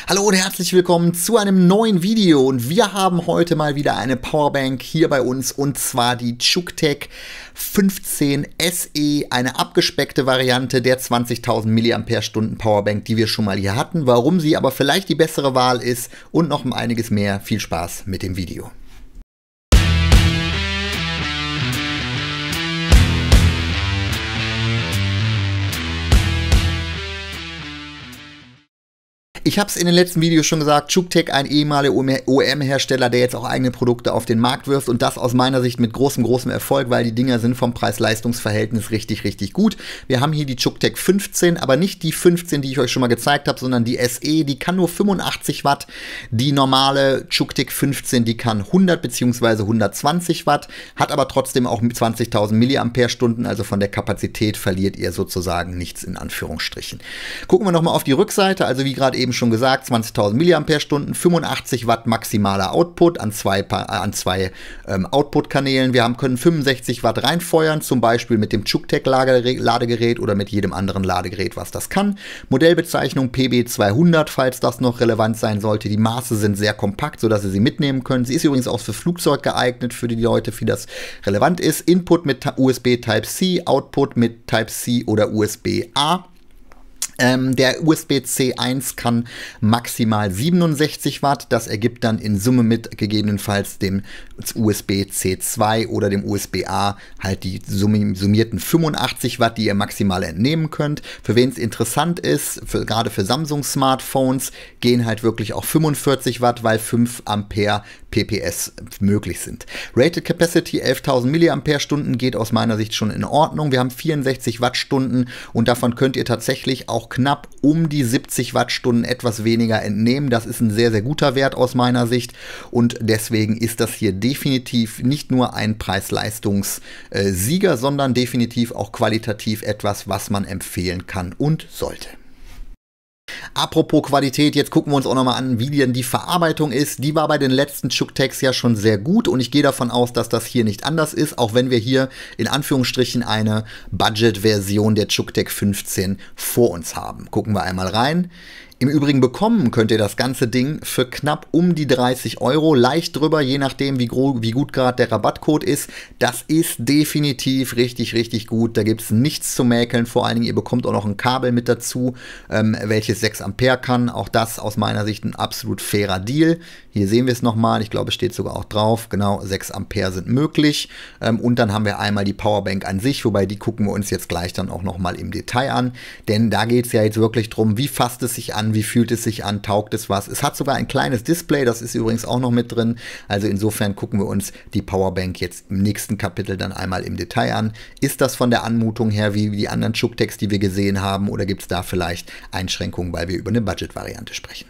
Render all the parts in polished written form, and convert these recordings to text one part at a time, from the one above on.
Hallo und herzlich willkommen zu einem neuen Video und wir haben heute mal wieder eine Powerbank hier bei uns und zwar die CZUK-TEK 15 SE, eine abgespeckte Variante der 20.000 mAh Powerbank, die wir schon mal hier hatten. Warum sie aber vielleicht die bessere Wahl ist und noch um einiges mehr. Viel Spaß mit dem Video. Ich habe es in den letzten Videos schon gesagt, CZUK-TEK, ein ehemaliger OEM-Hersteller, der jetzt auch eigene Produkte auf den Markt wirft und das aus meiner Sicht mit großem Erfolg, weil die Dinger sind vom Preis-Leistungs-Verhältnis richtig gut. Wir haben hier die CZUK-TEK 15, aber nicht die 15, die ich euch schon mal gezeigt habe, sondern die SE, die kann nur 85 Watt. Die normale CZUK-TEK 15, die kann 100 bzw. 120 Watt, hat aber trotzdem auch 20.000 mAh, also von der Kapazität verliert ihr sozusagen nichts in Anführungsstrichen. Gucken wir nochmal auf die Rückseite, also wie gerade eben schon gesagt, 20.000 mAh, 85 Watt maximaler Output an zwei Output-Kanälen. Wir können 65 Watt reinfeuern, zum Beispiel mit dem CZUK-TEK Ladegerät oder mit jedem anderen Ladegerät, was das kann. Modellbezeichnung PB200, falls das noch relevant sein sollte. Die Maße sind sehr kompakt, sodass ihr sie mitnehmen könnt. Sie ist übrigens auch für Flugzeug geeignet, für die Leute, für die das relevant ist. Input mit USB Type-C, Output mit Type-C oder USB-A. Der USB-C 1 kann maximal 67 Watt, das ergibt dann in Summe mit gegebenenfalls dem USB-C 2 oder dem USB-A halt die summierten 85 Watt, die ihr maximal entnehmen könnt. Für wen es interessant ist, gerade für Samsung-Smartphones, gehen halt wirklich auch 45 Watt, weil 5 Ampere PPS möglich sind. Rated Capacity 11.000 mAh geht aus meiner Sicht schon in Ordnung. Wir haben 64 Wattstunden und davon könnt ihr tatsächlich auch knapp um die 70 Wattstunden etwas weniger entnehmen. Das ist ein sehr guter Wert aus meiner Sicht und deswegen ist das hier definitiv nicht nur ein Preis-Leistungs-Sieger, sondern definitiv auch qualitativ etwas, was man empfehlen kann und sollte. Apropos Qualität, jetzt gucken wir uns auch nochmal an, wie denn die Verarbeitung ist. Die war bei den letzten CZUK-TEKs ja schon sehr gut und ich gehe davon aus, dass das hier nicht anders ist, auch wenn wir hier in Anführungsstrichen eine Budget-Version der CZUK-TEK 15 vor uns haben. Gucken wir einmal rein. Im Übrigen bekommen könnt ihr das ganze Ding für knapp um die 30 €, leicht drüber, je nachdem wie gut gerade der Rabattcode ist. Das ist definitiv richtig gut, da gibt es nichts zu mäkeln, vor allen Dingen ihr bekommt auch noch ein Kabel mit dazu, welches 6 Ampere kann, auch das aus meiner Sicht ein absolut fairer Deal. Hier sehen wir es nochmal, ich glaube es steht sogar auch drauf, genau 6 Ampere sind möglich und dann haben wir einmal die Powerbank an sich, wobei die gucken wir uns jetzt gleich dann auch nochmal im Detail an, denn da geht es ja jetzt wirklich darum, wie fasst es sich an, wie fühlt es sich an, taugt es was. Es hat sogar ein kleines Display, das ist übrigens auch noch mit drin. Also insofern gucken wir uns die Powerbank jetzt im nächsten Kapitel dann einmal im Detail an. Ist das von der Anmutung her wie die anderen CZUK-TEKs, die wir gesehen haben, oder gibt es da vielleicht Einschränkungen, weil wir über eine Budget-Variante sprechen?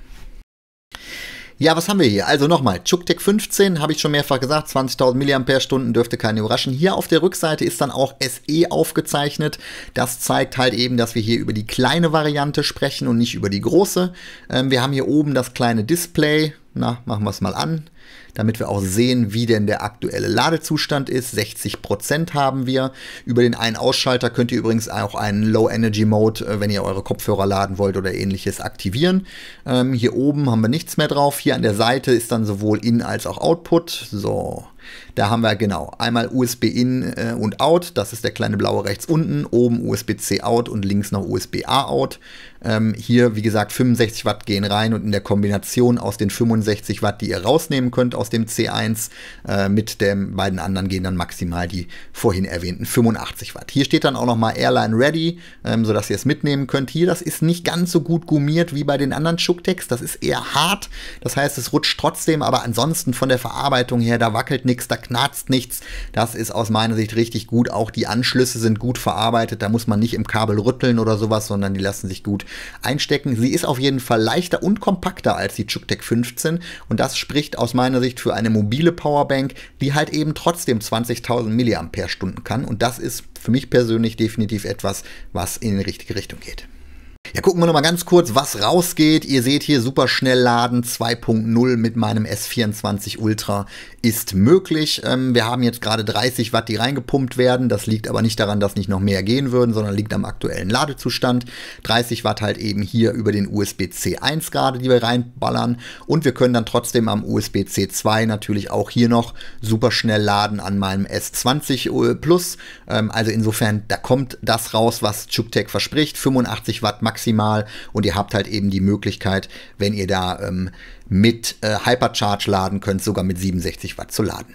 Ja, was haben wir hier? Also nochmal, CZUK-TEK 15, habe ich schon mehrfach gesagt, 20.000 mAh, dürfte keinen überraschen. Hier auf der Rückseite ist dann auch SE aufgezeichnet. Das zeigt halt eben, dass wir hier über die kleine Variante sprechen und nicht über die große. Wir haben hier oben das kleine Display. Na, machen wir es mal an, damit wir auch sehen, wie denn der aktuelle Ladezustand ist. 60% haben wir. Über den Ein-Ausschalter könnt ihr übrigens auch einen Low-Energy-Mode, wenn ihr eure Kopfhörer laden wollt oder ähnliches, aktivieren. Hier oben haben wir nichts mehr drauf. Hier an der Seite ist dann sowohl In- als auch Output. So, da haben wir genau einmal USB-In und Out. Das ist der kleine blaue rechts unten. Oben USB-C Out und links noch USB-A Out. Hier, wie gesagt, 65 Watt gehen rein und in der Kombination aus den 65 Watt, die ihr rausnehmen könnt aus dem C1, mit den beiden anderen gehen dann maximal die vorhin erwähnten 85 Watt. Hier steht dann auch nochmal Airline Ready, sodass ihr es mitnehmen könnt. Hier, das ist nicht ganz so gut gummiert wie bei den anderen CZUK-TEKs. Das ist eher hart. Das heißt, es rutscht trotzdem, aber ansonsten von der Verarbeitung her, da wackelt nichts, da knarzt nichts. Das ist aus meiner Sicht richtig gut. Auch die Anschlüsse sind gut verarbeitet. Da muss man nicht im Kabel rütteln oder sowas, sondern die lassen sich gut einstecken. Sie ist auf jeden Fall leichter und kompakter als die CZUK-TEK 15 und das spricht aus meiner Sicht für eine mobile Powerbank, die halt eben trotzdem 20.000 mAh kann und das ist für mich persönlich definitiv etwas, was in die richtige Richtung geht. Ja, gucken wir noch mal ganz kurz, was rausgeht. Ihr seht hier Superschnellladen 2.0 mit meinem S24 Ultra ist möglich. Wir haben jetzt gerade 30 Watt, die reingepumpt werden. Das liegt aber nicht daran, dass nicht noch mehr gehen würden, sondern liegt am aktuellen Ladezustand. 30 Watt halt eben hier über den USB-C 1 gerade, die wir reinballern. Und wir können dann trotzdem am USB-C 2 natürlich auch hier noch superschnell laden an meinem S20 Plus. Also insofern, da kommt das raus, was ChukTech verspricht. 85 Watt maximal, und ihr habt halt eben die Möglichkeit, wenn ihr da mit Hypercharge laden könnt, sogar mit 67 Watt zu laden.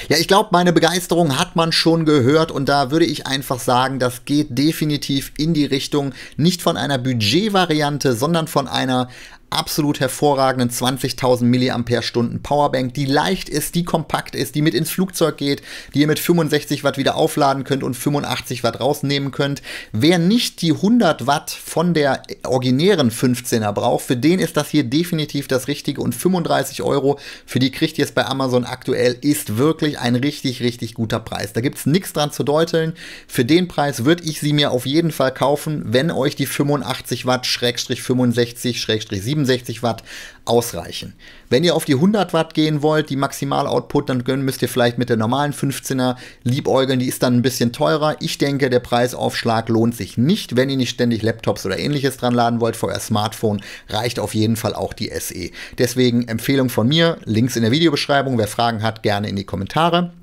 Ja, ich glaube, meine Begeisterung hat man schon gehört, und da würde ich einfach sagen, das geht definitiv in die Richtung nicht von einer Budgetvariante, sondern von einer absolut hervorragenden 20.000 mAh Powerbank, die leicht ist, die kompakt ist, die mit ins Flugzeug geht, die ihr mit 65 Watt wieder aufladen könnt und 85 Watt rausnehmen könnt. Wer nicht die 100 Watt von der originären 15er braucht, für den ist das hier definitiv das Richtige, und 35 Euro, für die kriegt ihr es bei Amazon aktuell, ist wirklich ein richtig, richtig guter Preis. Da gibt es nichts dran zu deuteln. Für den Preis würde ich sie mir auf jeden Fall kaufen, wenn euch die 85 Watt, /65, /67 Watt ausreichen. Wenn ihr auf die 100 Watt gehen wollt, die Maximal-Output, dann müsst ihr vielleicht mit der normalen 15er liebäugeln, die ist dann ein bisschen teurer. Ich denke, der Preisaufschlag lohnt sich nicht, wenn ihr nicht ständig Laptops oder ähnliches dran laden wollt. Für euer Smartphone reicht auf jeden Fall auch die SE. Deswegen Empfehlung von mir, Links in der Videobeschreibung. Wer Fragen hat, gerne in die Kommentare.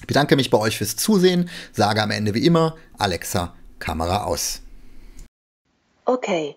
Ich bedanke mich bei euch fürs Zusehen, sage am Ende wie immer, Alexa, Kamera aus. Okay.